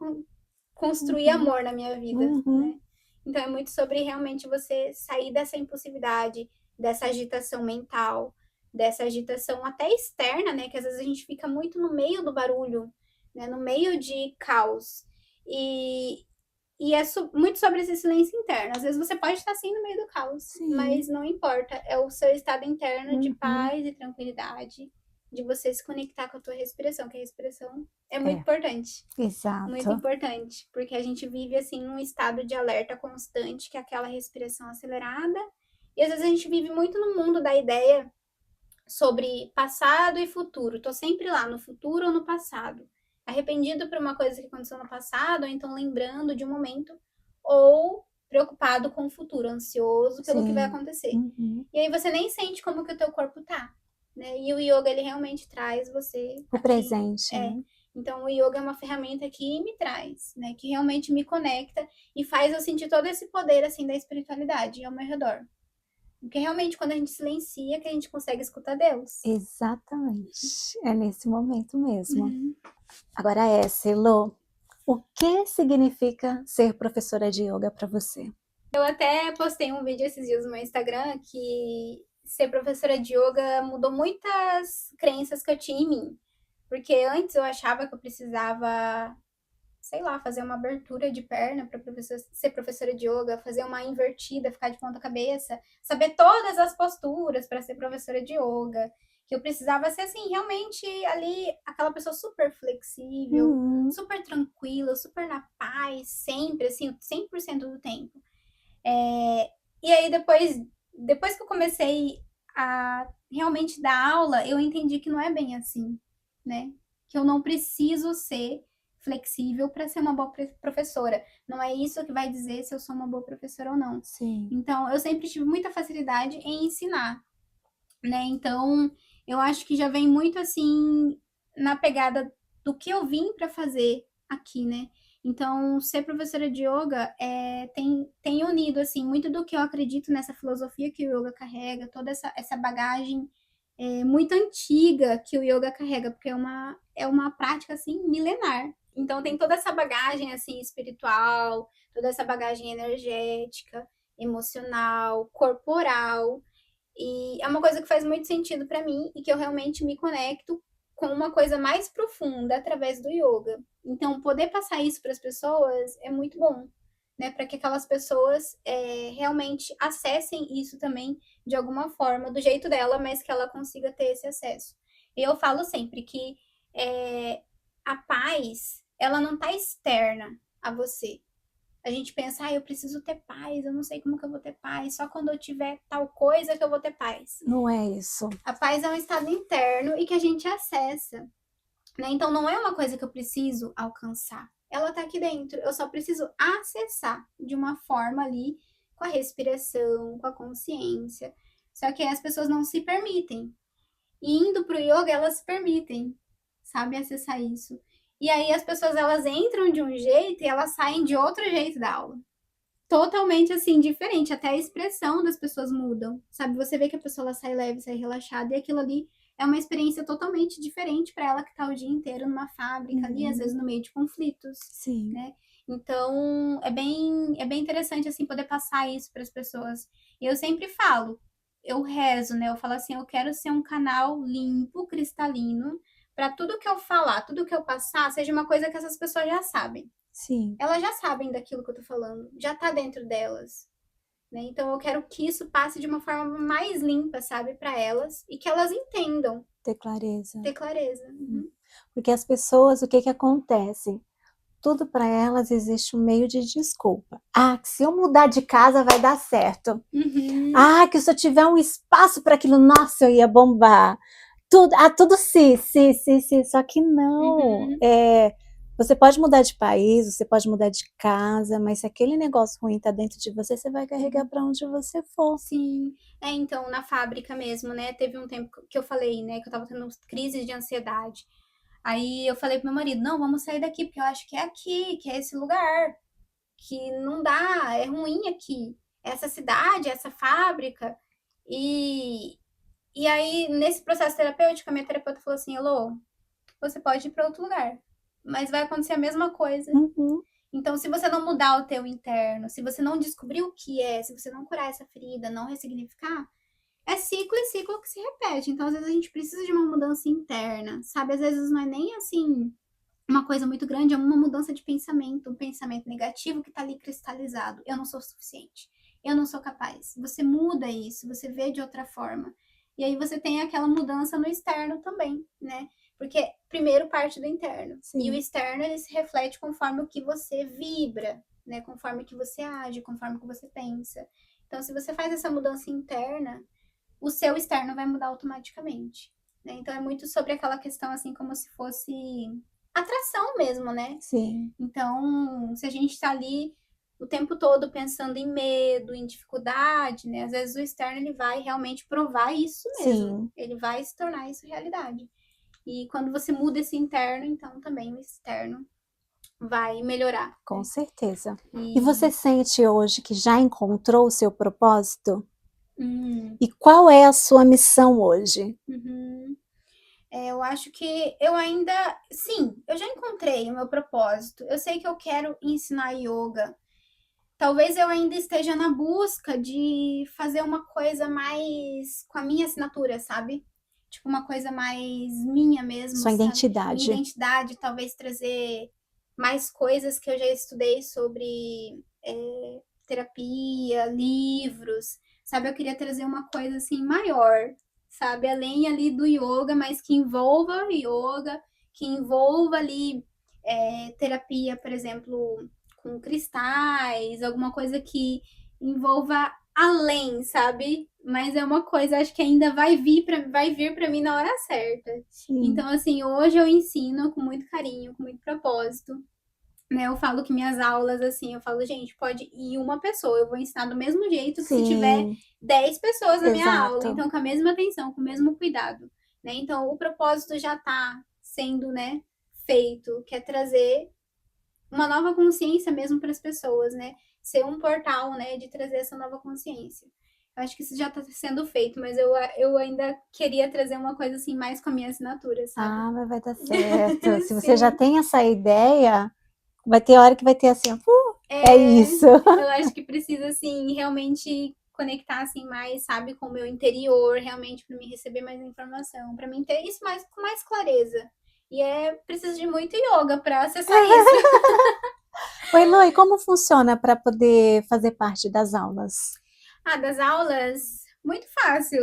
construir amor na minha vida, né? Então é muito sobre realmente você sair dessa impulsividade, dessa agitação mental, dessa agitação até externa, né? Que às vezes a gente fica muito no meio do barulho, né? No meio de caos. E é muito sobre esse silêncio interno. Às vezes você pode estar assim no meio do caos, mas não importa. É o seu estado interno de paz e tranquilidade, de você se conectar com a tua respiração, que a respiração é muito importante. Exato. Muito importante, porque a gente vive assim num estado de alerta constante, que é aquela respiração acelerada. E às vezes a gente vive muito no mundo da ideia sobre passado e futuro. Tô sempre lá no futuro ou no passado. Arrependido por uma coisa que aconteceu no passado, ou então lembrando de um momento, ou preocupado com o futuro, ansioso pelo que vai acontecer. E aí você nem sente como que o teu corpo tá, né? E o yoga, ele realmente traz você o presente, né? Então o yoga é uma ferramenta que me traz, né? Que realmente me conecta e faz eu sentir todo esse poder, assim, da espiritualidade ao meu redor. Porque realmente, quando a gente silencia, que a gente consegue escutar Deus. Exatamente. É nesse momento mesmo. Agora, Lô, o que significa ser professora de yoga para você? Eu até postei um vídeo esses dias no meu Instagram que ser professora de yoga mudou muitas crenças que eu tinha em mim. Porque antes eu achava que eu precisava, sei lá, fazer uma abertura de perna para ser professora de yoga, fazer uma invertida, ficar de ponta cabeça, saber todas as posturas para ser professora de yoga, que eu precisava ser assim, realmente ali aquela pessoa super flexível, super tranquila, super na paz, sempre assim, 100% do tempo. E aí depois que eu comecei a realmente dar aula, eu entendi que não é bem assim, né? Que eu não preciso ser flexível para ser uma boa professora. Não é isso que vai dizer se eu sou uma boa professora ou não. Sim. Então, eu sempre tive muita facilidade em ensinar, né? Então, eu acho que já vem muito assim na pegada do que eu vim para fazer aqui, né? Então, ser professora de yoga tem unido assim muito do que eu acredito nessa filosofia que o yoga carrega, toda essa bagagem muito antiga que o yoga carrega, porque é uma prática assim milenar. Então tem toda essa bagagem assim espiritual, toda essa bagagem energética, emocional, corporal, e é uma coisa que faz muito sentido para mim e que eu realmente me conecto com uma coisa mais profunda através do yoga. Então poder passar isso para as pessoas é muito bom, né, para que aquelas pessoas realmente acessem isso também de alguma forma, do jeito dela, mas que ela consiga ter esse acesso. E eu falo sempre que a paz, ela não está externa a você. A gente pensa, eu preciso ter paz, eu não sei como que eu vou ter paz, só quando eu tiver tal coisa que eu vou ter paz. Não é isso. A paz é um estado interno e que a gente acessa, né? Então não é uma coisa que eu preciso alcançar. Ela tá aqui dentro, eu só preciso acessar de uma forma ali, com a respiração, com a consciência. Só que as pessoas não se permitem. E indo pro yoga, elas se permitem, sabe, acessar isso. E aí as pessoas, elas entram de um jeito e elas saem de outro jeito da aula. Totalmente, assim, diferente. Até a expressão das pessoas mudam, sabe? Você vê que a pessoa ela sai leve, sai relaxada, e aquilo ali é uma experiência totalmente diferente para ela que tá o dia inteiro numa fábrica ali, às vezes no meio de conflitos. Sim. Né? Então, é bem interessante, assim, poder passar isso para as pessoas. E eu sempre falo, eu rezo, né? Eu falo assim, eu quero ser um canal limpo, cristalino, para tudo que eu falar, tudo que eu passar, seja uma coisa que essas pessoas já sabem. Sim. Elas já sabem daquilo que eu tô falando, já tá dentro delas. Né? Então eu quero que isso passe de uma forma mais limpa, sabe, para elas e que elas entendam. Ter clareza. Ter clareza. Uhum. Porque as pessoas, o que que acontece? Tudo para elas existe um meio de desculpa. Ah, que se eu mudar de casa vai dar certo. Uhum. Ah, que se eu tiver um espaço para aquilo, nossa, eu ia bombar. Tudo sim. Só que não. Uhum. Você pode mudar de país, você pode mudar de casa, mas se aquele negócio ruim tá dentro de você, você vai carregar para onde você for. Sim. Então, na fábrica mesmo, né? Teve um tempo que eu falei, né? Que eu tava tendo crises de ansiedade. Aí eu falei pro meu marido, não, vamos sair daqui, porque eu acho que é aqui, que é esse lugar. Que não dá, é ruim aqui. Essa cidade, essa fábrica. E aí, nesse processo terapêutico, a minha terapeuta falou assim, Elô, você pode ir para outro lugar, mas vai acontecer a mesma coisa. Uhum. Então, se você não mudar o teu interno, se você não descobrir o que é, se você não curar essa ferida, não ressignificar, é ciclo e ciclo que se repete. Então, às vezes a gente precisa de uma mudança interna, sabe? Às vezes não é nem assim uma coisa muito grande, é uma mudança de pensamento, um pensamento negativo que tá ali cristalizado. Eu não sou suficiente, eu não sou capaz. Você muda isso, você vê de outra forma. E aí você tem aquela mudança no externo também, né? Porque primeiro parte do interno. Sim. E o externo, ele se reflete conforme o que você vibra, né? Conforme o que você age, conforme o que você pensa. Então, se você faz essa mudança interna, o seu externo vai mudar automaticamente. Né? Então, é muito sobre aquela questão, assim, como se fosse atração mesmo, né? Sim. Então, se a gente tá ali o tempo todo pensando em medo, em dificuldade, né? Às vezes o externo, ele vai realmente provar isso mesmo. Sim. Ele vai se tornar isso realidade. E quando você muda esse interno, então também o externo vai melhorar. Com certeza. E E você sente hoje que já encontrou o seu propósito? Hum, E qual é a sua missão hoje? uhum. Eu acho que eu ainda. Sim, eu já encontrei o meu propósito. Eu sei que eu quero ensinar yoga. Talvez eu ainda esteja na busca de fazer uma coisa mais com a minha assinatura, sabe? Tipo, uma coisa mais minha mesmo, Sua sabe? Minha identidade. identidade, talvez trazer mais coisas que eu já estudei sobre terapia, livros, sabe? Eu queria trazer uma coisa assim maior, sabe? Além ali do yoga, mas que envolva yoga, que envolva ali terapia, por exemplo, com cristais, alguma coisa que envolva além, sabe? Mas é uma coisa, acho que ainda vai vir para mim na hora certa. Sim. Então, assim, hoje eu ensino com muito carinho, com muito propósito. Né, eu falo que minhas aulas, assim, eu falo, gente, pode ir uma pessoa, eu vou ensinar do mesmo jeito que se tiver 10 pessoas na minha aula, então com a mesma atenção, com o mesmo cuidado, né? Então o propósito já tá sendo, né, feito, que é trazer uma nova consciência mesmo para as pessoas, né? Ser um portal, né, de trazer essa nova consciência. Eu acho que isso já está sendo feito, mas eu ainda queria trazer uma coisa assim mais com a minha assinatura, sabe? Ah, mas vai dar certo. Se você já tem essa ideia, vai ter hora que vai ter assim, é isso. Eu acho que precisa assim realmente conectar assim mais, sabe, com o meu interior, realmente para me receber mais informação, para mim ter isso mais com mais clareza. E precisa de muito yoga para acessar isso. Oi, Lu, e como funciona para poder fazer parte das aulas? Das aulas, muito fácil.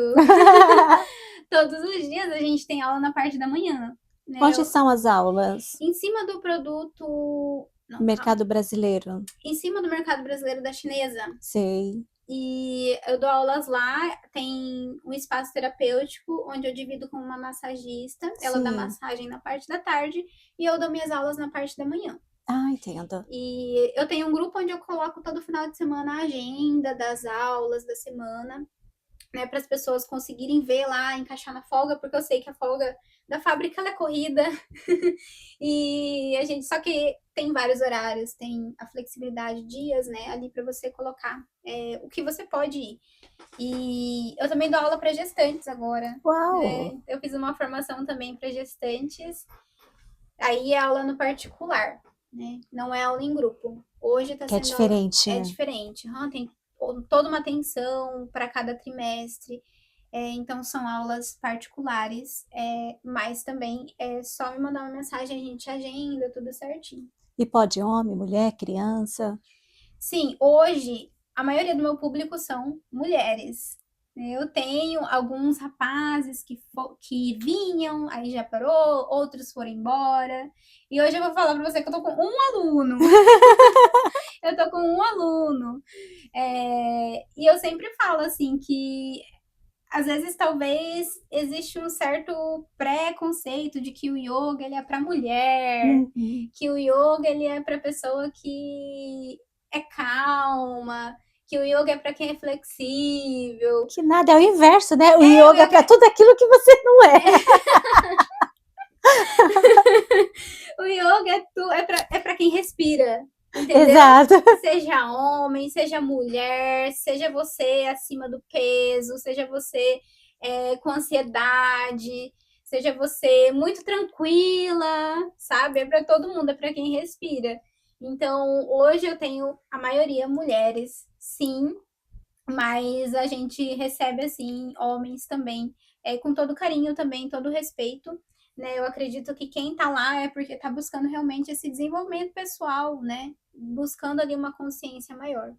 Todos os dias a gente tem aula na parte da manhã. Né? Onde são as aulas? Em cima do produto. Não, Mercado brasileiro. Em cima do mercado brasileiro da chinesa. Sei. E eu dou aulas lá, tem um espaço terapêutico onde eu divido com uma massagista. Ela dá massagem na parte da tarde e eu dou minhas aulas na parte da manhã. Ah, entendo. E eu tenho um grupo onde eu coloco todo final de semana a agenda das aulas da semana, né, para as pessoas conseguirem ver lá, encaixar na folga, porque eu sei que a folga da fábrica ela é corrida. E a gente só que tem vários horários, tem a flexibilidade, dias, né, ali para você colocar o que você pode ir. E eu também dou aula para gestantes agora. Uau! Né? Eu fiz uma formação também para gestantes. Aí é aula no particular, né? Não é aula em grupo. Hoje tá que sendo é diferente. É diferente. Tem toda uma atenção para cada trimestre. Então são aulas particulares, mas também é só me mandar uma mensagem, a gente agenda tudo certinho. E pode homem, mulher, criança? Sim, hoje a maioria do meu público são mulheres. Eu tenho alguns rapazes que vinham, aí já parou, outros foram embora. E hoje eu vou falar pra você que eu tô com um aluno. Eu tô com um aluno. E eu sempre falo assim que às vezes talvez existe um certo preconceito de que o yoga ele é para mulher, que o yoga ele é para pessoa que é calma, que o yoga é para quem é flexível. Que nada, é o inverso, né? O yoga é para tudo aquilo que você não é. O yoga é para quem respira. Entendeu? Exato. Seja homem, seja mulher, seja você acima do peso, seja você com ansiedade, seja você muito tranquila, sabe? É para todo mundo, é para quem respira. Então, hoje eu tenho a maioria mulheres, sim, mas a gente recebe, assim, homens também, com todo carinho também, todo respeito. Né? Eu acredito que quem tá lá é porque tá buscando realmente esse desenvolvimento pessoal, né? Buscando ali uma consciência maior.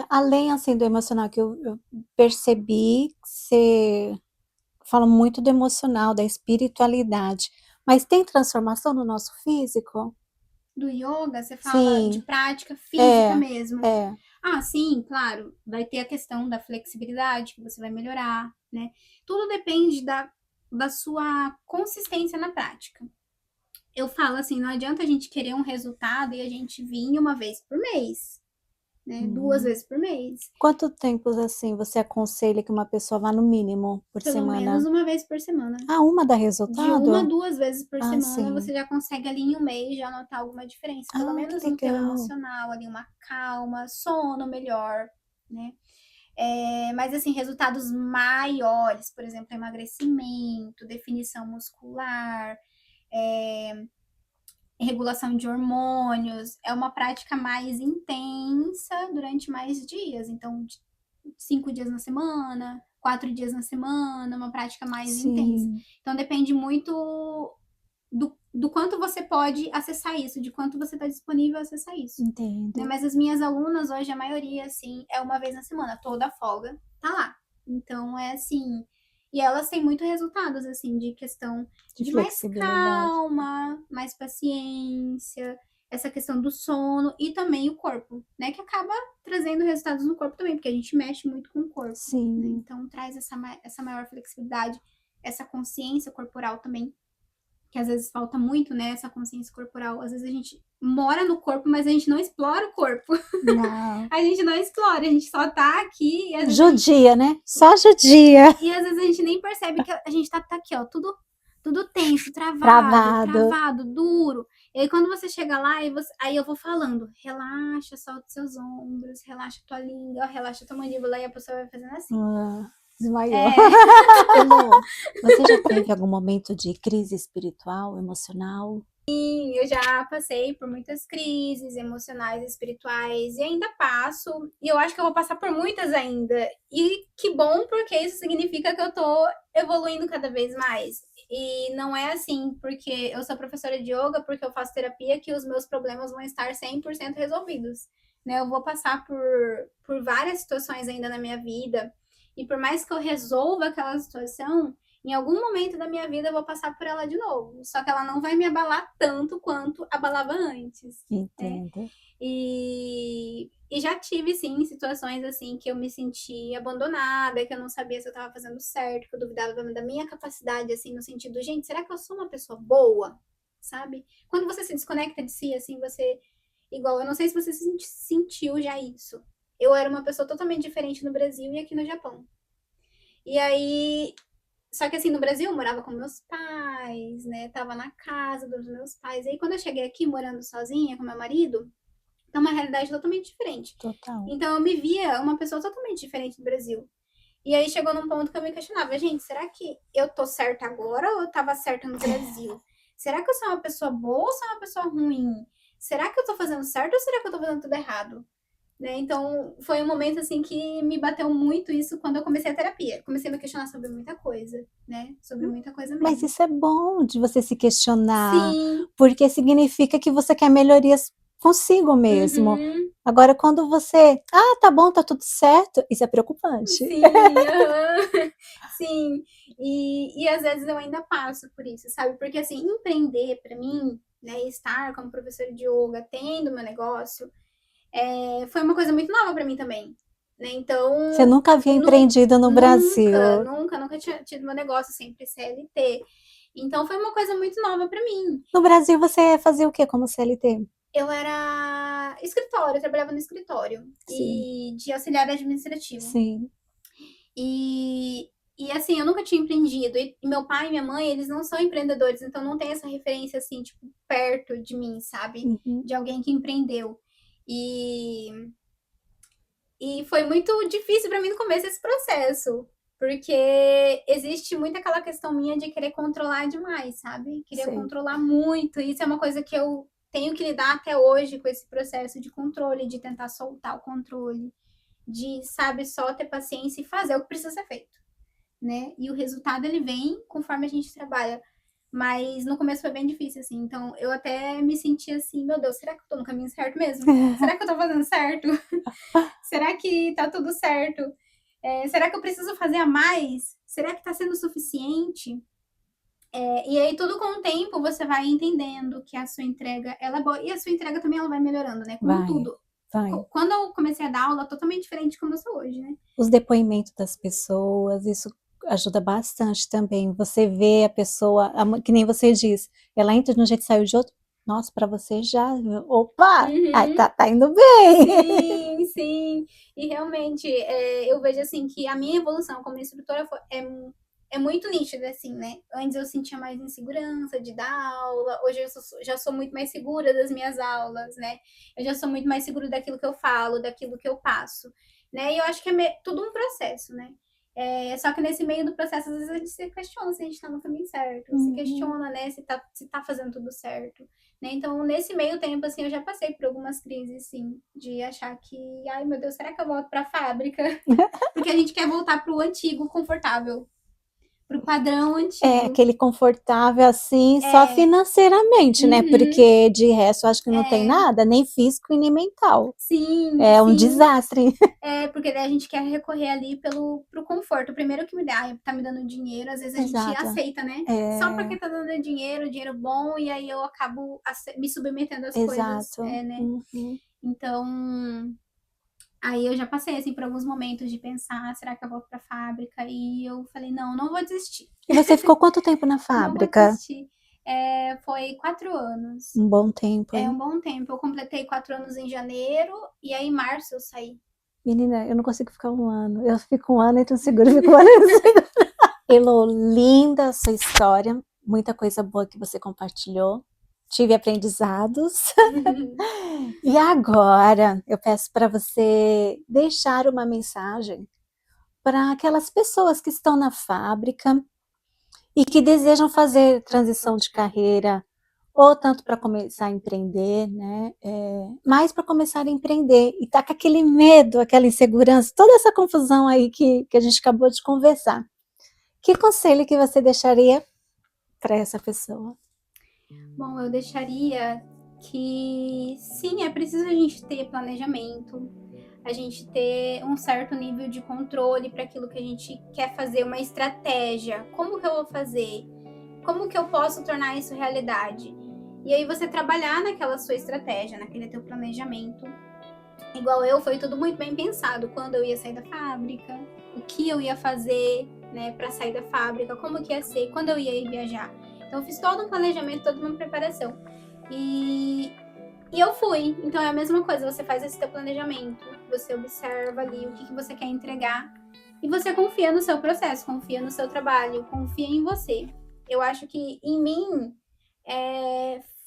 Além assim do emocional que eu percebi, você fala muito do emocional, da espiritualidade, mas tem transformação no nosso físico? Do yoga, você fala Sim. de prática física mesmo. É. Ah, sim, claro. Vai ter a questão da flexibilidade, que você vai melhorar, né? Tudo depende da sua consistência na prática. Eu falo assim, não adianta a gente querer um resultado e a gente vir uma vez por mês, né? 2 vezes por mês. Quanto tempo assim você aconselha que uma pessoa vá no mínimo por Pelo semana? menos uma vez por semana. Uma dá resultado? De 1 a 2 vezes por semana, sim. você já consegue ali em um mês já notar alguma diferença. Pelo menos no teu emocional, ali uma calma, sono melhor, né? Mas assim, resultados maiores, por exemplo, emagrecimento, definição muscular, regulação de hormônios, é uma prática mais intensa durante mais dias. Então, 5 dias na semana, 4 dias na semana, uma prática mais intensa. Então, depende muito do quanto você pode acessar isso, de quanto você está disponível a acessar isso. Entendo. Né? Mas as minhas alunas, hoje, a maioria, assim, é uma vez na semana, toda folga, tá lá. Então, é assim... E elas têm muito resultados, assim, de questão de mais calma, mais paciência, essa questão do sono e também o corpo, né? Que acaba trazendo resultados no corpo também, porque a gente mexe muito com o corpo. Sim. Né? Então, traz essa maior flexibilidade, essa consciência corporal também, que às vezes falta muito, né? Essa consciência corporal. Às vezes a gente mora no corpo, mas a gente não explora o corpo. Não. A gente não explora, a gente só tá aqui. E judia, né? Só judia. E às vezes a gente nem percebe que a gente tá aqui, ó, tudo tenso, travado, duro. E aí quando você chega lá, aí eu vou falando, relaxa, solta seus ombros, relaxa tua língua, relaxa tua mandíbula, e a pessoa vai fazendo assim. Desmaiou. Você já teve algum momento de crise espiritual, emocional? Sim, eu já passei por muitas crises emocionais e espirituais e ainda passo. E eu acho que eu vou passar por muitas ainda. E que bom, porque isso significa que eu tô evoluindo cada vez mais. E não é assim, porque eu sou professora de yoga, porque eu faço terapia, que os meus problemas vão estar 100% resolvidos. Né? Eu vou passar por várias situações ainda na minha vida. E por mais que eu resolva aquela situação, em algum momento da minha vida eu vou passar por ela de novo. Só que ela não vai me abalar tanto quanto abalava antes. Entendo. Né? E já tive, sim, situações assim que eu me senti abandonada, que eu não sabia se eu estava fazendo certo, que eu duvidava da minha capacidade, assim, no sentido, gente, será que eu sou uma pessoa boa? Sabe? Quando você se desconecta de si, assim, você... Igual, eu não sei se você sentiu já isso. Eu era uma pessoa totalmente diferente no Brasil e aqui no Japão. E aí... Só que assim, no Brasil eu morava com meus pais, né? Tava na casa dos meus pais. E aí quando eu cheguei aqui morando sozinha com meu marido, é uma realidade totalmente diferente. Total. Então eu me via uma pessoa totalmente diferente do Brasil. E aí chegou num ponto que eu me questionava, gente, será que eu tô certa agora ou eu tava certa no Brasil? Será que eu sou uma pessoa boa ou sou uma pessoa ruim? Será que eu tô fazendo certo ou será que eu tô fazendo tudo errado? né? Então, foi um momento, assim, que me bateu muito isso quando eu comecei a terapia. Comecei a me questionar sobre muita coisa, né? Sobre muita coisa Mas mesmo. isso é bom de você se questionar, Sim. porque significa que você quer melhorias consigo mesmo. Uhum. Agora, quando você, tá bom, tá tudo certo, isso é preocupante. Sim, aham. Sim. E às vezes eu ainda passo por isso, sabe? Porque, assim, empreender pra mim, né, estar como professora de yoga, tendo meu negócio, foi uma coisa muito nova pra mim também, né? Você Então, nunca havia empreendido no nunca, Brasil. nunca, nunca tinha tido meu negócio, sempre CLT. Então, foi uma coisa muito nova pra mim. No Brasil, você fazia o quê como CLT? Eu era escritório, eu trabalhava no escritório Sim, e de auxiliar administrativo. sim. E assim, eu nunca tinha empreendido. E meu pai e minha mãe, eles não são empreendedores, então não tem essa referência, assim, tipo, perto de mim, sabe? Uhum. De alguém que empreendeu. E, e foi muito difícil para mim no começo esse processo, porque existe muito aquela questão minha de querer controlar demais, sabe? Queria Sei. controlar muito. E isso é uma coisa que eu tenho que lidar até hoje com esse processo de controle, de tentar soltar o controle, de, sabe, só ter paciência e fazer o que precisa ser feito, né? E o resultado ele vem conforme a gente trabalha. Mas no começo foi bem difícil, assim. Então eu até me senti assim, meu Deus, será que eu tô no caminho certo mesmo? Será que eu tô fazendo certo? Será que tá tudo certo? Será que eu preciso fazer a mais? Será que tá sendo suficiente? E aí, tudo com o tempo, você vai entendendo que a sua entrega, ela é boa. E a sua entrega também, ela vai melhorando, né? Como Vai, tudo. vai. Quando eu comecei a dar aula, totalmente diferente de como eu sou hoje, né? Os depoimentos das pessoas, isso ajuda bastante também. Você vê a pessoa, que nem você diz, ela entra de um jeito e sai de outro. Nossa, para você já, opa, ai, Uhum. tá indo bem. Sim, sim. E realmente, eu vejo assim que a minha evolução como instrutora é muito nítida, assim, né? Antes eu sentia mais insegurança de dar aula, hoje eu já sou muito mais segura das minhas aulas, né? Eu já sou muito mais segura daquilo que eu falo, daquilo que eu passo, né? E eu acho que é tudo um processo, né? Só que nesse meio do processo, às vezes a gente se questiona se a gente tá no caminho certo, se Uhum. questiona, né, se tá fazendo tudo certo, né? Então, nesse meio tempo, assim, eu já passei por algumas crises, sim, de achar que, ai meu Deus, será que eu volto pra fábrica? Porque a gente quer voltar pro antigo, confortável, pro padrão É, antigo. aquele confortável assim, só É, financeiramente, né? uhum, Porque de resto eu acho que não tem é, nada, nem físico e nem mental. sim, É um sim. desastre. Porque daí a gente quer recorrer ali pro conforto. O primeiro que me dá, tá me dando dinheiro, às vezes a gente Exato. aceita, né? Só É, porque tá dando dinheiro bom, e aí eu acabo me submetendo às coisas, exato. né? Uhum. Então, aí eu já passei, assim, por alguns momentos de pensar, será que eu volto pra fábrica? E eu falei, não, não vou desistir. E você ficou quanto tempo na Não vou fábrica? desistir. Foi 4 anos. Um bom tempo, É um hein? bom tempo. Eu completei 4 anos em janeiro e aí em março eu saí. Menina, eu não consigo ficar um ano. Eu fico um ano, entro no seguro, fico um ano, entro no seguro. Elô, linda a sua história. Muita coisa boa que você compartilhou. Tive aprendizados. E agora eu peço para você deixar uma mensagem para aquelas pessoas que estão na fábrica e que desejam fazer transição de carreira, ou tanto para começar a empreender, né? Mais para começar a empreender e tá com aquele medo, aquela insegurança, toda essa confusão aí que a gente acabou de conversar. Que conselho que você deixaria para essa pessoa? Bom, eu deixaria que sim, é preciso a gente ter planejamento, a gente ter um certo nível de controle para aquilo que a gente quer fazer, uma estratégia. Como que eu vou fazer? Como que eu posso tornar isso realidade? E aí você trabalhar naquela sua estratégia, naquele teu planejamento. Igual eu, foi tudo muito bem pensado. Quando eu ia sair da fábrica, o que eu ia fazer, né, para sair da fábrica, como que ia ser, quando eu ia ir viajar. Então eu fiz todo um planejamento, toda uma preparação. E, e eu fui. Então é a mesma coisa, você faz esse teu planejamento, você observa ali o que você quer entregar e você confia no seu processo, confia no seu trabalho, confia em você. Eu acho que em mim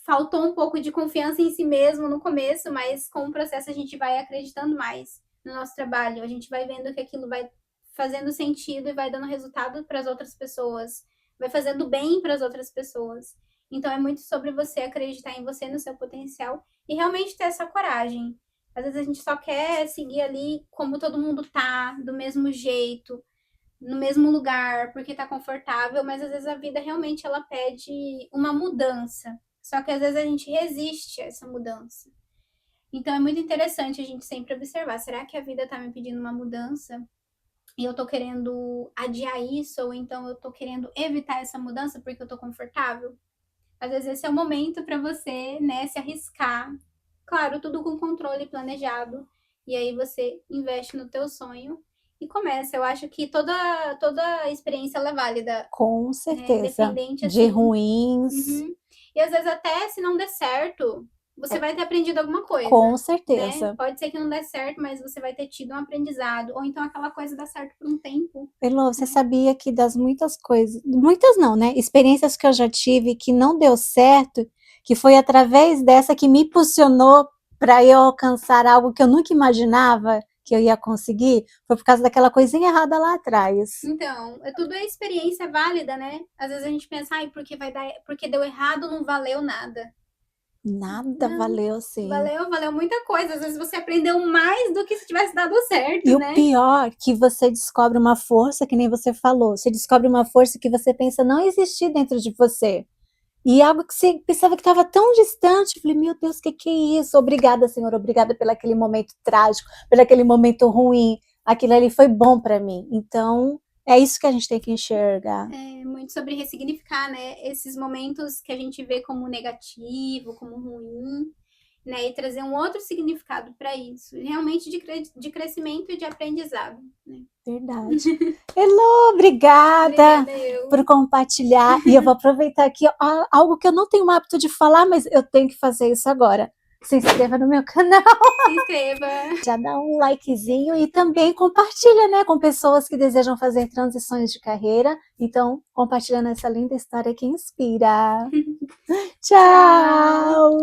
faltou um pouco de confiança em si mesmo no começo, mas com o processo a gente vai acreditando mais no nosso trabalho, a gente vai vendo que aquilo vai fazendo sentido e vai dando resultado para as outras pessoas, vai fazendo bem para as outras pessoas. Então é muito sobre você acreditar em você, no seu potencial e realmente ter essa coragem. Às vezes a gente só quer seguir ali como todo mundo tá, do mesmo jeito, no mesmo lugar, porque tá confortável, mas às vezes a vida realmente ela pede uma mudança. Só que às vezes a gente resiste a essa mudança. Então é muito interessante a gente sempre observar, será que a vida tá me pedindo uma mudança? E eu tô querendo adiar isso, ou então eu tô querendo evitar essa mudança porque eu tô confortável? Às vezes esse é o momento para você, né, se arriscar. Claro, tudo com controle planejado. E aí você investe no teu sonho e começa. Eu acho que toda experiência ela é válida, Com né? certeza. Independente De assim. ruins. Uhum. E às vezes até se não der certo, você vai ter aprendido alguma coisa. Com Né? certeza. Pode ser que não dê certo, mas você vai ter tido um aprendizado. Ou então aquela coisa dá certo por um tempo. Elô, você sabia que das muitas coisas, muitas não, né? Experiências que eu já tive que não deu certo, que foi através dessa que me impulsionou para eu alcançar algo que eu nunca imaginava que eu ia conseguir, foi por causa daquela coisinha errada lá atrás. Então, tudo é experiência válida, né? Às vezes a gente pensa, ai, porque deu errado, não valeu nada. Nada Não, valeu assim. Valeu muita coisa. Às vezes você aprendeu mais do que se tivesse dado certo, E né? o pior, que você descobre uma força, que nem você falou, você descobre uma força que você pensa não existir dentro de você. E algo que você pensava que estava tão distante, eu falei, meu Deus, o que é isso? Obrigada, Senhor, obrigada pelo aquele momento trágico, pelo aquele momento ruim. Aquilo ali foi bom para mim. Então, é isso que a gente tem que enxergar. É muito sobre ressignificar, né? Esses momentos que a gente vê como negativo, como ruim, né? E trazer um outro significado para isso. Realmente de crescimento e de aprendizado. Né? Verdade. Elô, obrigada por compartilhar. E eu vou aproveitar aqui algo que eu não tenho o hábito de falar, mas eu tenho que fazer isso agora. Se inscreva no meu canal. Se inscreva. Já dá um likezinho e também compartilha, né, com pessoas que desejam fazer transições de carreira. Então, compartilhando essa linda história que inspira. Tchau!